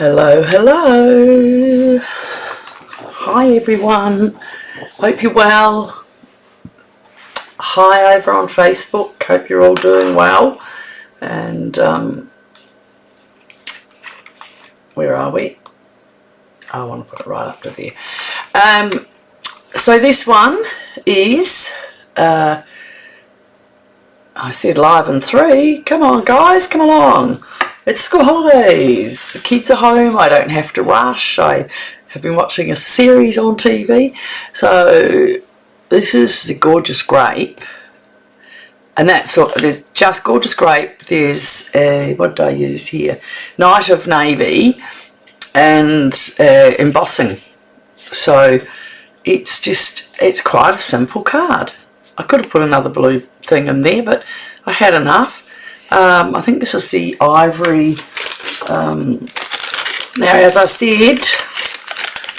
Hello, hello. Hi everyone. Hope you're well. Hi over on Facebook. Hope you're all doing well. And where are we? I want to put it right up to there. So this one is I said live in 3. Come on guys, come along. It's school holidays. The kids are home. I don't have to rush. I have been watching a series on TV. So this is the Gorgeous Grape. And that's what there's, just Gorgeous Grape. There's what did I use here? Night of Navy and embossing. So it's quite a simple card. I could have put another blue thing in there, but I had enough. I think this is the ivory. Now, as I said,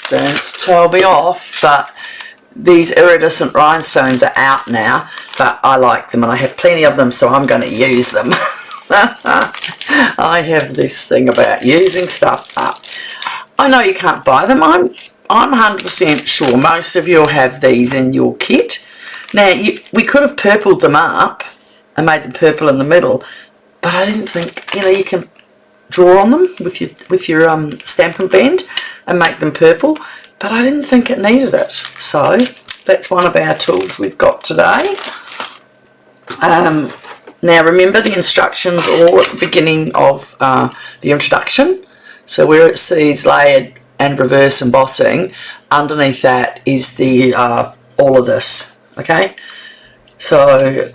don't tell me off, but these iridescent rhinestones are out now, but I like them and I have plenty of them, so I'm going to use them. I have this thing about using stuff up. I know you can't buy them. I'm 100% sure most of you will have these in your kit. Now, we could have purpled them up and made them purple in the middle, but I didn't think, you can draw on them with your Stampin' Bend and make them purple, but I didn't think it needed it. So that's one of our tools we've got today. Now remember the instructions all at the beginning of the introduction. So where it says layered and reverse embossing, underneath that is the all of this. Okay, so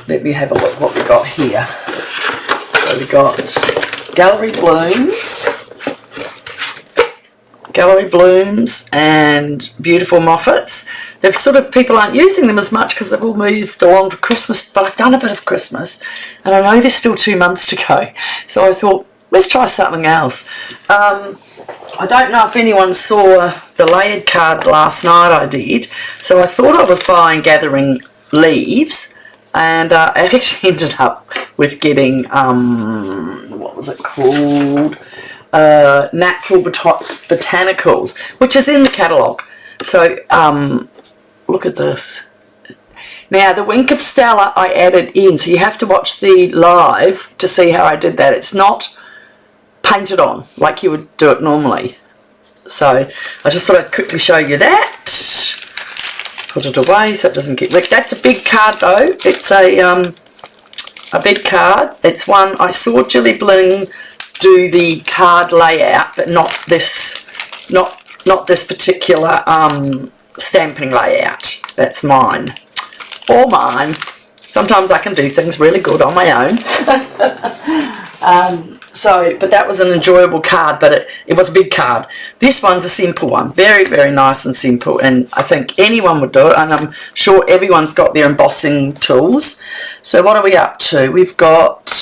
let me have a look what we got here. So we got Gallery Blooms and Beautiful Motifs. They've sort of, people aren't using them as much because they've all moved along to Christmas, but I've done a bit of Christmas and I know there's still 2 months to go. So I thought, let's try something else. I don't know if anyone saw the layered card last night. I did. So I thought I was buying Gathering Leaves, and I actually ended up with getting, what was it called? Natural Botanicals, which is in the catalogue. So look at this. Now the Wink of Stella I added in, so you have to watch the live to see how I did that. It's not painted on like you would do it normally. So I just thought I'd quickly show you that. Put it away so it doesn't get wet. That's a big card though. It's a big card. It's one I saw Jilly Bling do the card layout, but not this, not this particular stamping layout. That's mine. Or mine. Sometimes I can do things really good on my own. But that was an enjoyable card, but it was a big card. This one's a simple one. Very, very nice and simple, and I think anyone would do it, and I'm sure everyone's got their embossing tools. So what are we up to? We've got,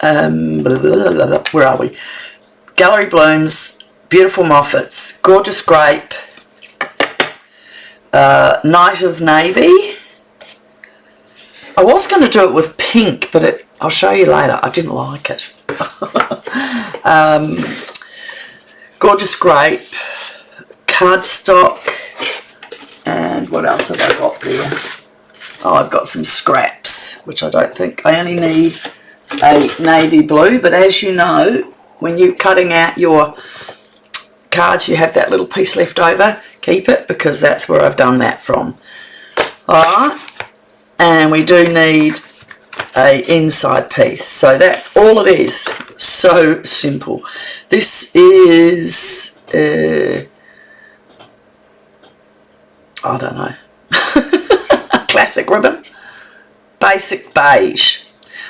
where are we? Gallery Blooms, Beautiful Motifs, Gorgeous Grape, Night of Navy. I was going to do it with pink, but I'll show you later. I didn't like it. Gorgeous Grape, cardstock, and what else have I got there? Oh, I've got some scraps, which I don't think, I only need a navy blue, but as you know, when you're cutting out your cards, you have that little piece left over. Keep it, because that's where I've done that from. Alright, and we do need a inside piece, so that's all it is. So simple. This is I don't know. Classic ribbon, basic beige.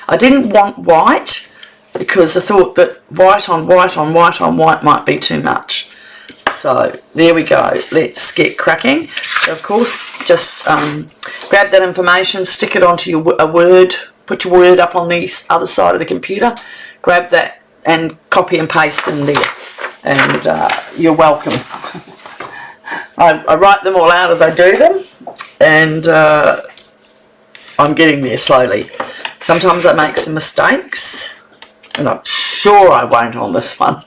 I didn't want white because I thought that white on white on white on white might be too much. So there we go. Let's get cracking. So of course, just grab that information, stick it onto a Word. Put your Word up on the other side of the computer, grab that and copy and paste in there, and you're welcome. I write them all out as I do them, and I'm getting there slowly. Sometimes I make some mistakes, And I'm sure I won't on this one.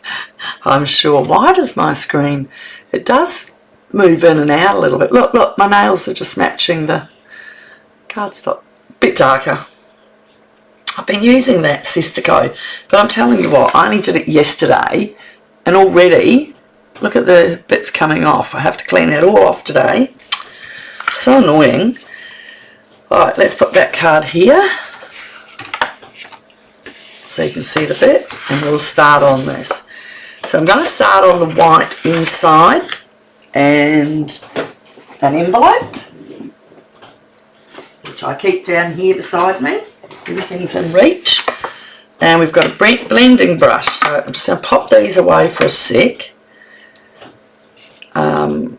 I'm sure. Why does my screen, it does move in and out a little bit. Look, look, my nails are just matching the cardstock. Bit darker. I've been using that Sister Co, but I'm telling you what, I only did it yesterday, and already, look at the bits coming off. I have to clean that all off today. So annoying. Alright, let's put that card here, so you can see the bit, and we'll start on this. So I'm going to start on the white inside, and an envelope, which I keep down here beside me. Everything's in reach. And we've got a blending brush, so I'm just going to pop these away for a sec. And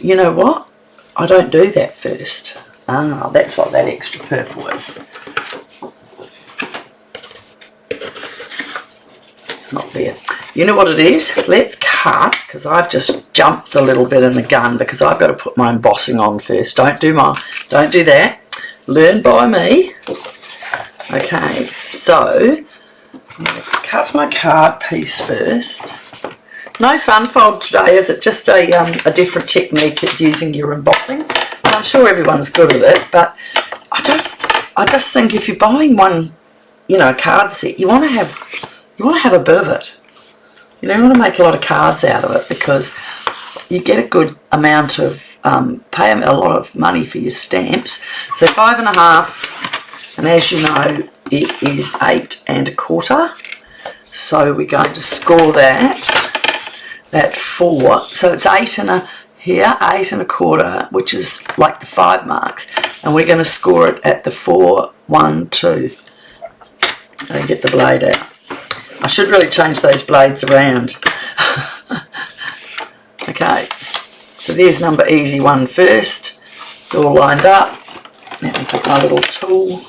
you know what? I don't do that first. Ah, that's what that extra purple is. It's not there. You know what it is? Let's cut, because I've just jumped a little bit in the gun because I've got to put my embossing on first. Don't do that. Learn by me. Okay, so I'm going to cut my card piece first. No fun fold today, is it? Just a different technique at using your embossing. And I'm sure everyone's good at it, but I just think if you're buying one, you know, a card set, you want to have a bit of it. You know, you want to make a lot of cards out of it because you get a good amount of pay a lot of money for your stamps. So 5.5, and as you know, it is 8 1/4. So we're going to score that 4. So it's 8 here, 8 1/4, which is like the 5 marks, and we're going to score it at the 4, 1, 2, and get the blade out. I should really change those blades around. Okay. So there's number easy 1 first. It's all lined up. Let me get my little tool.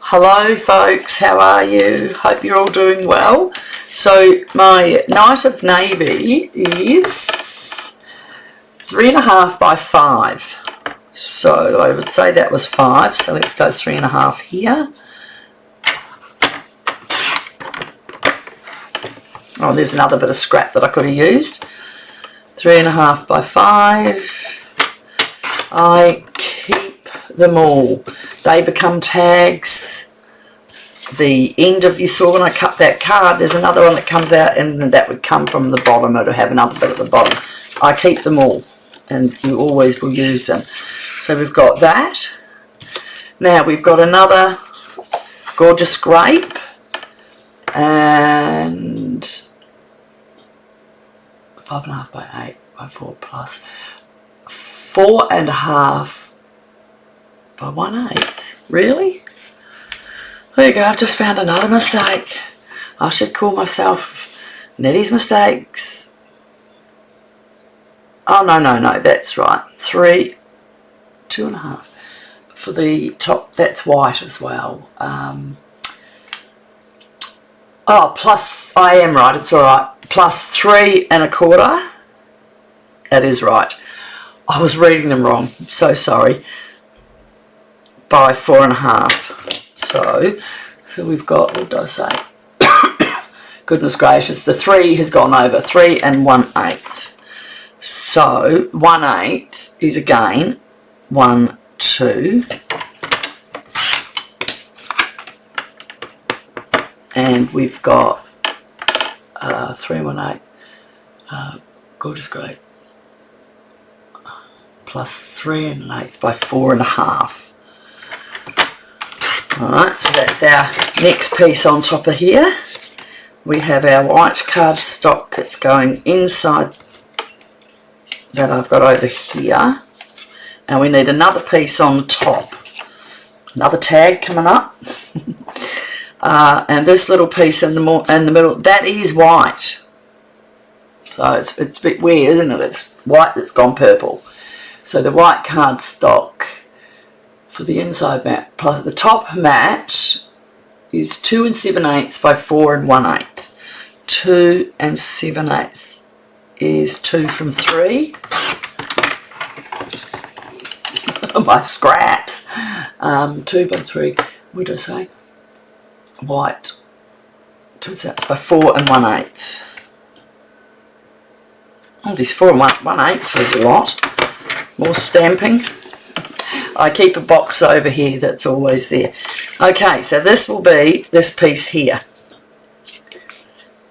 Hello folks, how are you? Hope you're all doing well. So my Night of Navy is 3.5 by 5. So I would say that was 5. So let's go 3.5 here. Oh, there's another bit of scrap that I could have used. 3.5 by 5. I keep them all. They become tags. The end of, you saw when I cut that card, there's another one that comes out, and that would come from the bottom. It'll have another bit at the bottom. I keep them all, and you always will use them. So we've got that. Now we've got another gorgeous grape, and 5.5 by 8 by 4 plus 4.5 by 1/8. Really? There you go, I've just found another mistake. I should call myself Nettie's Mistakes. Oh, no, that's right. 3, 2.5. For the top, that's white as well. Oh, plus, I am right, it's all right. Plus 3 1/4. That is right. I was reading them wrong. So sorry. By 4.5. So we've got, what did I say? Goodness gracious, the 3 has gone over. 3 1/8. So 1/8 is again 1, 2. And we've got 3 1/8. Gorgeous great. Plus 3 1/8 by 4.5. Alright, so that's our next piece on top of here. We have our white cardstock that's going inside that I've got over here. And we need another piece on the top. Another tag coming up. And this little piece in the middle, that is white. So it's a bit weird, isn't it? It's white that's gone purple. So the white cardstock for the inside mat, plus the top mat is 2 7/8 by 4 1/8. 2 7/8 is 2 from 3. my scraps. 2 by 3, what did I say? White. What's that? It's by 4 1/8. Oh, these 4 1/8 is a lot. More stamping. I keep a box over here that's always there. Okay, so this will be this piece here.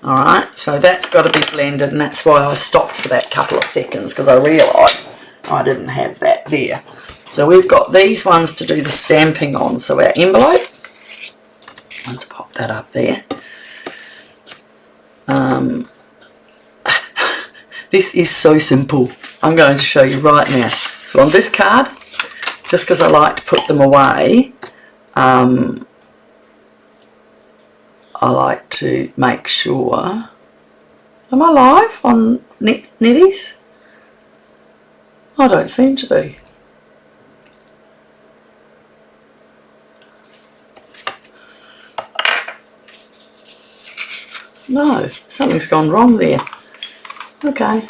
Alright, so that's got to be blended, and that's why I stopped for that couple of seconds, because I realised I didn't have that there. So we've got these ones to do the stamping on. So our envelope, let's pop that up there. This is so simple. I'm going to show you right now. So on this card, just because I like to put them away, I like to make sure. Am I live on Netties? I don't seem to be. No, something's gone wrong there. Okay.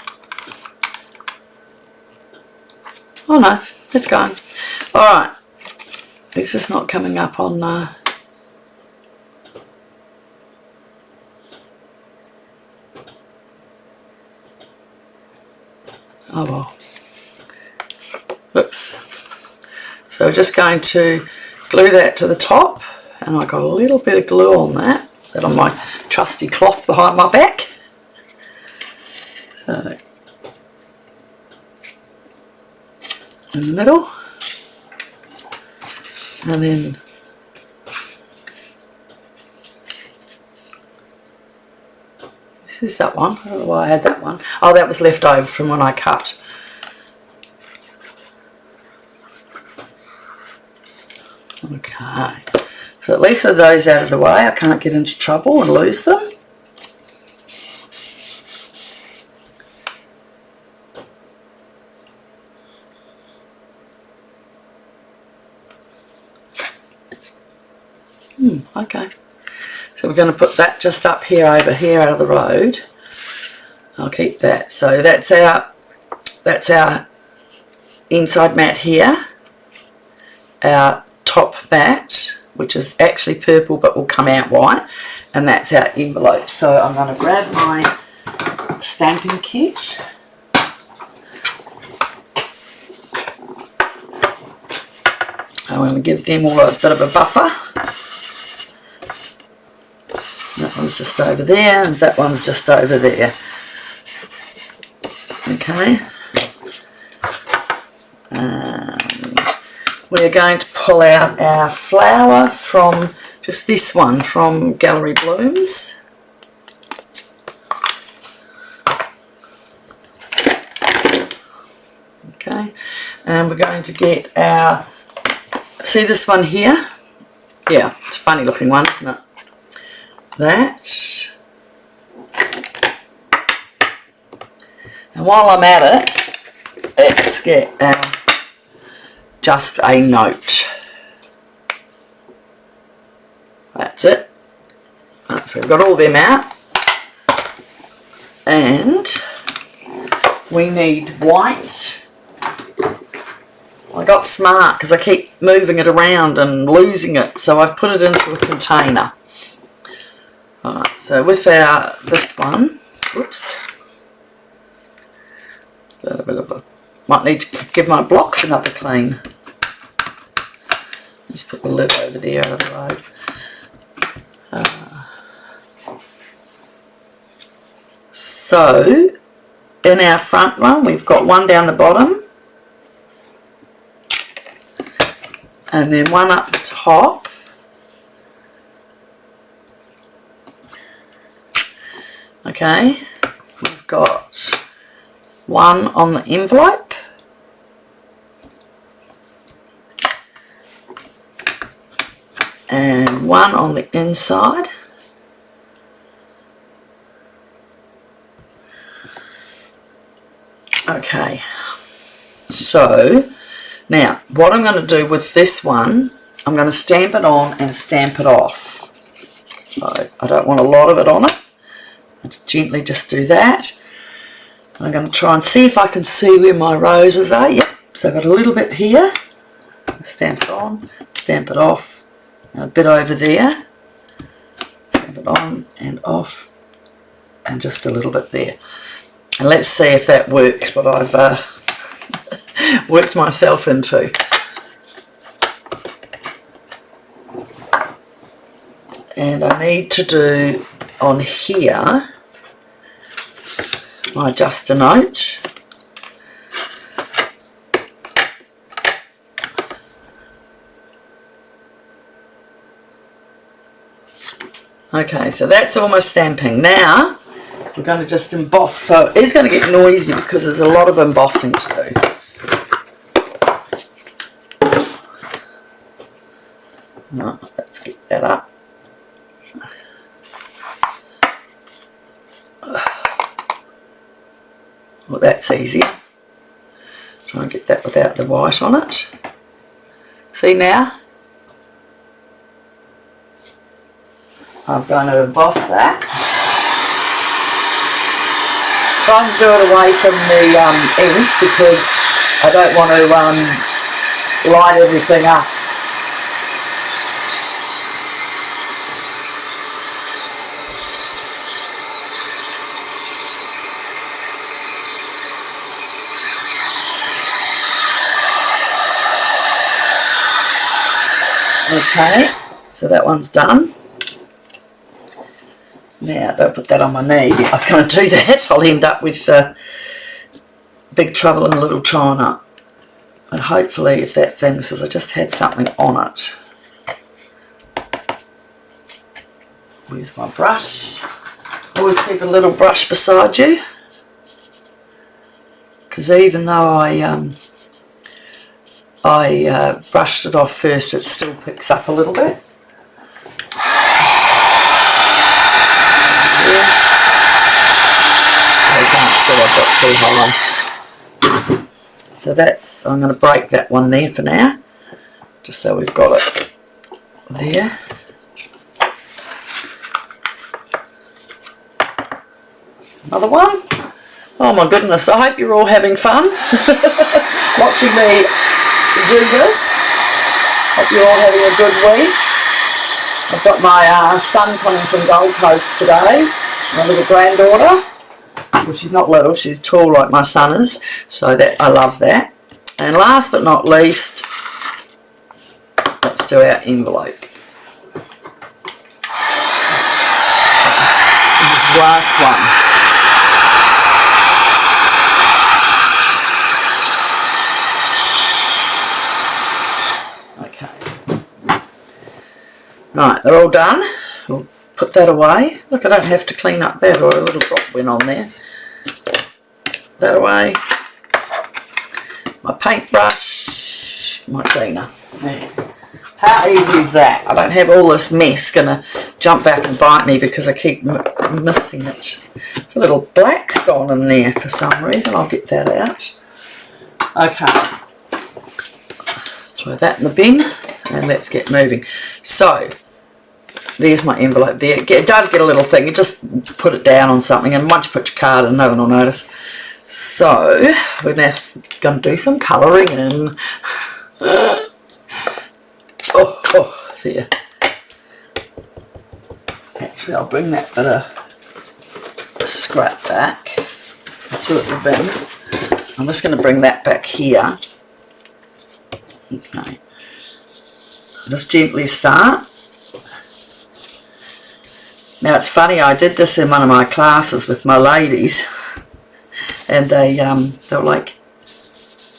Oh no, it's gone. Alright. It's just not coming up on... Oh well. Oops. So we're just going to glue that to the top, and I got a little bit of glue on that on my trusty cloth behind my back. So in the middle, and then this is that one. I don't know why I had that one. Oh, that was left over from when I cut. Okay, so at least with those out of the way, I can't get into trouble and lose them. Okay, so we're going to put that just up here, over here, out of the road. I'll keep that. So that's our inside mat here. Our top mat, which is actually purple but will come out white, and that's our envelope. So I'm going to grab my stamping kit. I'm going to give them all a bit of a buffer. That one's just over there, and that one's just over there. Okay. And we're going to pull out our flower from just this one from Gallery Blooms. Okay. And we're going to get our, see this one here? Yeah, it's a funny looking one, isn't it? That, and while I'm at it, let's get just a note. That's it. Right, so we've got all them out, and we need white. I got smart because I keep moving it around and losing it, so I've put it into a container. Alright, so with our, this one, whoops, a bit of a, might need to give my blocks another clean. Just put the lid over there out of the road. So, in our front one, we've got one down the bottom, and then one up the top. Okay, we've got one on the envelope, and one on the inside. Okay, so now what I'm going to do with this one, I'm going to stamp it on and stamp it off. So I don't want a lot of it on it. Gently just do that. I'm going to try and see if I can see where my roses are. Yep, so I've got a little bit here. Stamp it on, stamp it off, and a bit over there, stamp it on and off, and just a little bit there. And let's see if that works, what I've worked myself into. And I need to do on here my just a note. Okay, so that's all my stamping. Now we're going to just emboss. So it's going to get noisy because there's a lot of embossing to do. Right, let's get that up. Well, that's easier. Try and get that without the white on it. See now? I'm going to emboss that. Try and do it away from the ink because I don't want to light everything up. Okay, so that one's done. Now, don't put that on my knee. I was going to do that. I'll end up with Big Trouble in Little China. And hopefully, if that thing says I just had something on it. Where's my brush? Always keep a little brush beside you. Because even though I brushed it off first, it still picks up a little bit. So that's, I'm going to break that one there for now, just so we've got it there. Another one. Oh my goodness, I hope you're all having fun watching me do this. Hope you're all having a good week. I've got my son coming from Gold Coast today, my little granddaughter. Well, she's not little, she's tall like my son is, so that I love that. And last but not least, let's do our envelope. This is the last one. Right, they're all done. We'll put that away. Look, I don't have to clean up that, or a little drop went on there. That away. My paintbrush, my cleaner. There. How easy is that? I don't have all this mess going to jump back and bite me because I keep missing it. It's a little black's gone in there for some reason. I'll get that out. Okay. Throw that in the bin and let's get moving. So, there's my envelope there. It does get a little thing. You just put it down on something, and once you put your card in, no one will notice. So, we're now going to do some colouring in. Oh, there. Actually, I'll bring that bit of scrap back. I threw it in the bin. I'm just going to bring that back here. Okay. Just gently start. Now it's funny, I did this in one of my classes with my ladies, and they were like,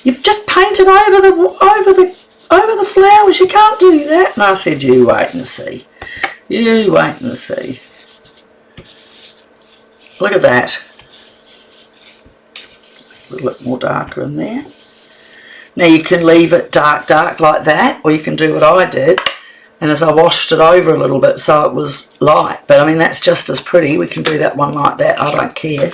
"You've just painted over the flowers. You can't do that." And I said, "You wait and see. You wait and see. Look at that. A little bit more darker in there." Now you can leave it dark like that, or you can do what I did. And as I washed it over a little bit so it was light. But I mean, that's just as pretty. We can do that one like that. I don't care.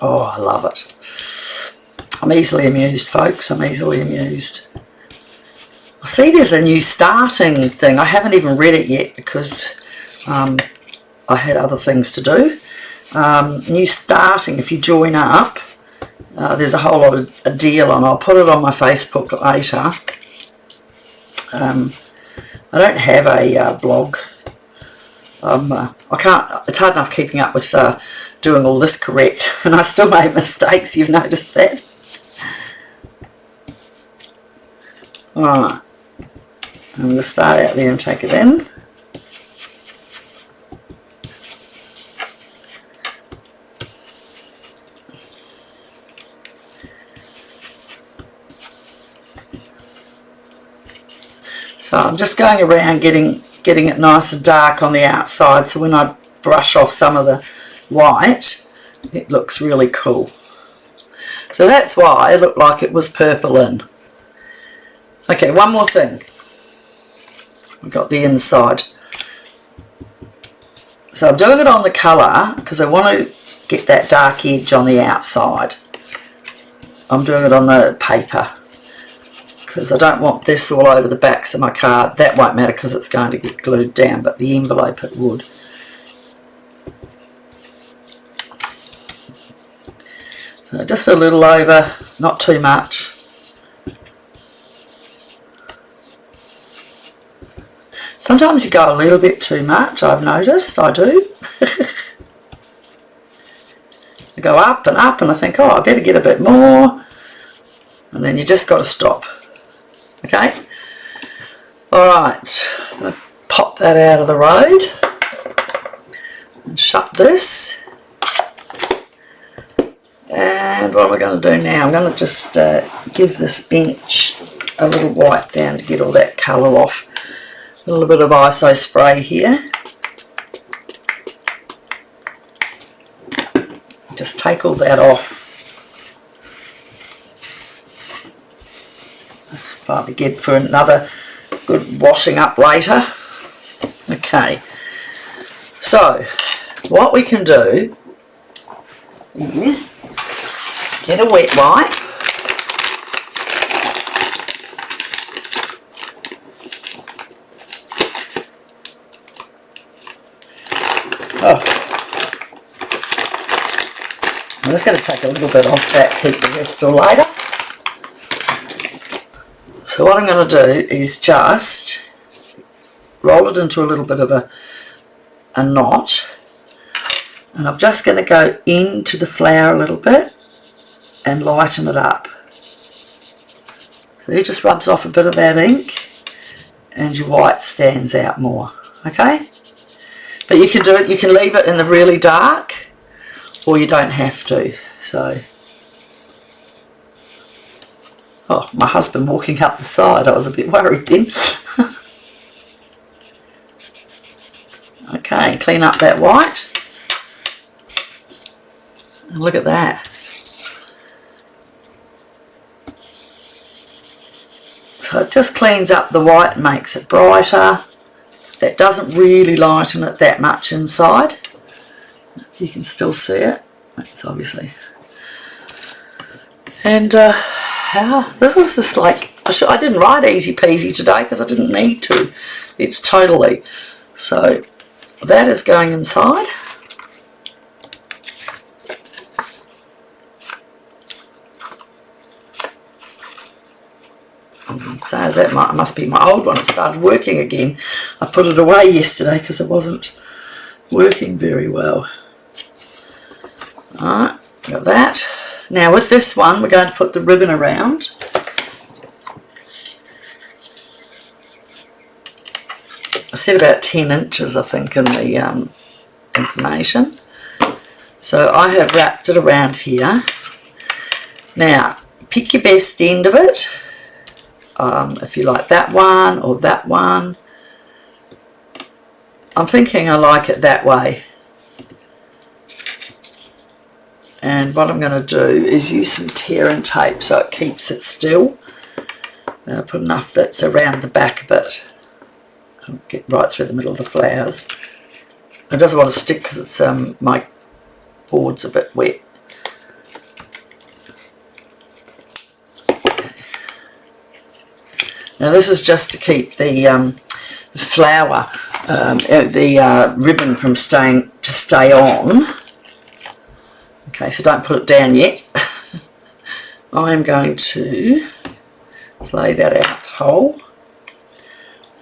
Oh, I love it. I'm easily amused, folks. I'm easily amused. I see there's a new starting thing. I haven't even read it yet because I had other things to do. new starting, if you join up, there's a whole lot of a deal on. I'll put it on my Facebook later. I don't have a blog. I can't, it's hard enough keeping up with doing all this correct, and I still make mistakes. You've noticed that. Alright, I'm going to start out there and take it in. So I'm just going around getting it nice and dark on the outside, so when I brush off some of the white, it looks really cool. So that's why it looked like it was purple in. Okay, one more thing. We've got the inside. So I'm doing it on the colour because I want to get that dark edge on the outside. I'm doing it on the paper because I don't want this all over the backs of my card. That won't matter because it's going to get glued down, but the envelope it would. So just a little over, not too much. Sometimes you go a little bit too much, I've noticed, I do. I go up and I think, oh, I better get a bit more. And then you just got to stop. Okay? Alright, I'm going to pop that out of the road and shut this. And what am I going to do now? I'm going to just give this bench a little wipe down to get all that colour off. A little bit of ISO spray here. Just take all that off. Might be good for another good washing up later. Okay, so what we can do is get a wet wipe. Oh. I'm just going to take a little bit off that, keep the rest till later. So what I'm going to do is just roll it into a little bit of a knot, and I'm just going to go into the flower a little bit and lighten it up. So it just rubs off a bit of that ink and your white stands out more, okay? But you can do it, you can leave it in the really dark, or you don't have to. So, oh, my husband walking up the side, I was a bit worried then. Okay, clean up that white. And look at that. So it just cleans up the white and makes it brighter. That doesn't really lighten it that much inside. You can still see it. That's obviously. And this was just like, I didn't write easy peasy today because I didn't need to. It's totally. So that is going inside. So that must be my old one. It started working again. I put it away yesterday because it wasn't working very well. Alright, got that. Now with this one we're going to put the ribbon around. I said about 10 inches I think in the information. So I have wrapped it around here. Now pick your best end of it. If you like that one or that one. I'm thinking I like it that way. And what I'm going to do is use some tear and tape so it keeps it still. And I'll put enough that's around the back a bit. I'll get right through the middle of the flowers. It doesn't want to stick because it's my board's a bit wet. Now this is just to keep the flower, the ribbon from stay on. Okay, so don't put it down yet. I'm going to lay that out whole.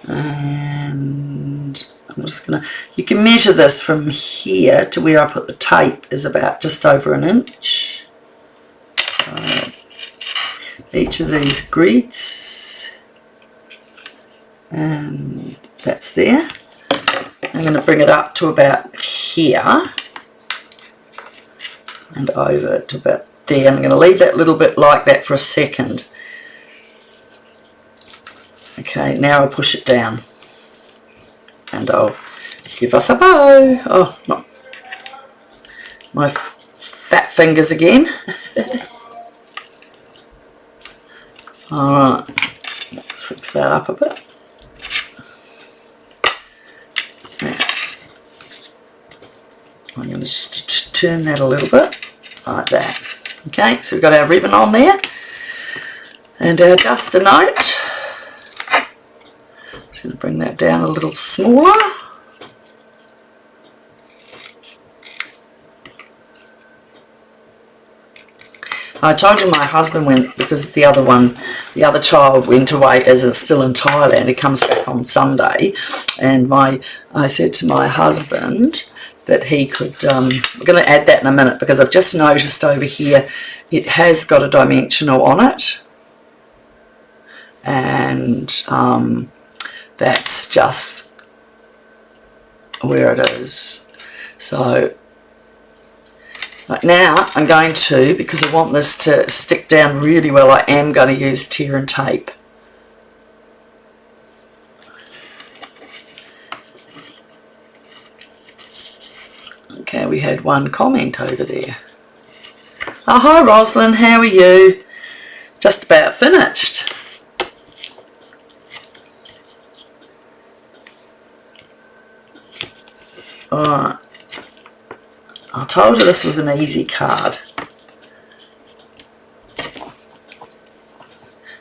And I'm just going to, you can measure this from here to where I put the tape is about just over an inch. So each of these grids, and that's there. I'm going to bring it up to about here and over to about there. I'm going to leave that little bit like that for a second. Okay, now I'll push it down and I'll give us a bow. Oh, not my fat fingers again. Alright, let's fix that up a bit. I'm going to just turn that a little bit, like that. Okay, so we've got our ribbon on there, and our duster note. Just going to bring that down a little smaller. I told you my husband went because the other child went away, is still in Thailand. He comes back on Sunday, and I said to my husband that he could, we're going to add that in a minute because I've just noticed over here it has got a dimensional on it, and that's just where it is. So right now I'm going to, because I want this to stick down really well, I am going to use tear and tape. Okay, we had one comment over there. Oh, hi Roslyn, how are you? Just about finished. Alright. I told her this was an easy card.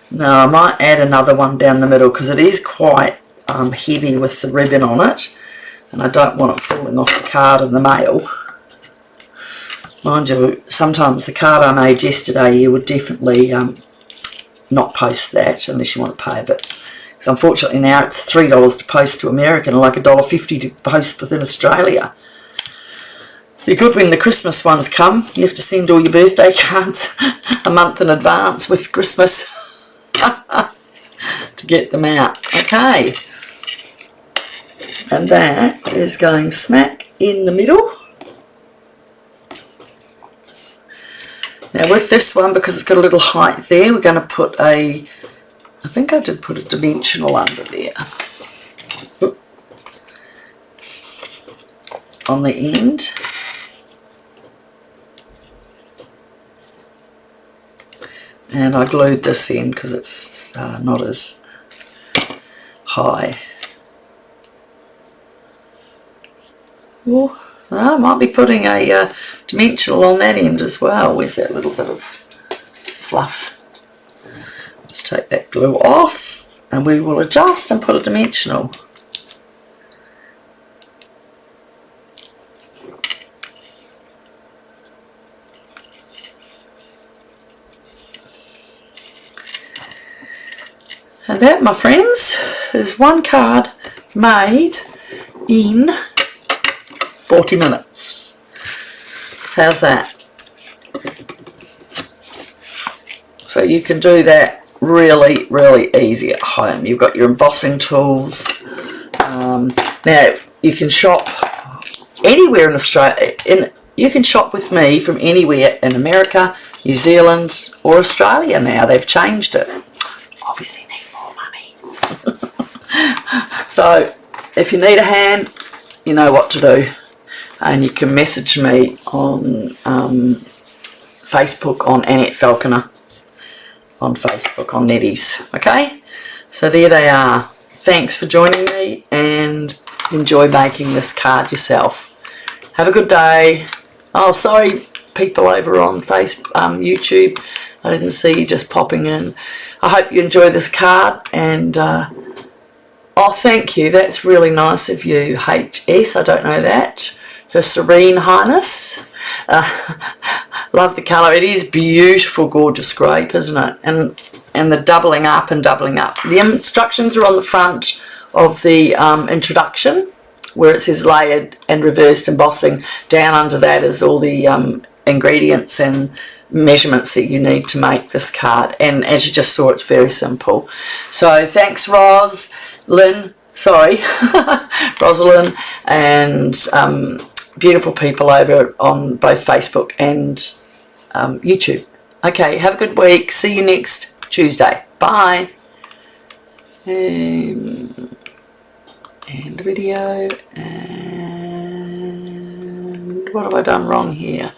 Now I might add another one down the middle because it is quite heavy with the ribbon on it, and I don't want it falling off the card in the mail. Mind you, sometimes the card I made yesterday you would definitely not post that unless you want to pay a bit. Because unfortunately now it's $3 to post to America and like $1.50 to post within Australia. You're good when the Christmas ones come. You have to send all your birthday cards a month in advance with Christmas to get them out. Okay. And that is going smack in the middle. Now with this one, because it's got a little height there, we're going to put I think I did put a dimensional under there. Oop. On the end. And I glued this in because it's not as high. Oh, I might be putting a dimensional on that end as well. Where's that little bit of fluff? Just take that glue off and we will adjust and put a dimensional. And that, my friends, is one card made in 40 minutes. How's that? So you can do that really, really easy at home. You've got your embossing tools. Now, you can shop anywhere in Australia. You can shop with me from anywhere in America, New Zealand, or Australia now. They've changed it. Obviously need more money. So, if you need a hand, you know what to do. And you can message me on Facebook on Annette Falconer on Facebook on Netties. Okay, so there they are. Thanks for joining me and enjoy making this card yourself. Have a good day. Oh, sorry people over on YouTube, I didn't see you just popping in. I hope you enjoy this card, and oh, thank you, that's really nice of you, HS, I don't know that. Her Serene Highness. Love the colour. It is beautiful, gorgeous grape, isn't it? And the doubling up and doubling up. The instructions are on the front of the introduction, where it says layered and reversed embossing. Down under that is all the ingredients and measurements that you need to make this card, and as you just saw, it's very simple. So thanks Rosalind, and beautiful people over on both Facebook and YouTube. Okay, have a good week. See you next Tuesday. Bye. End video. And what have I done wrong here?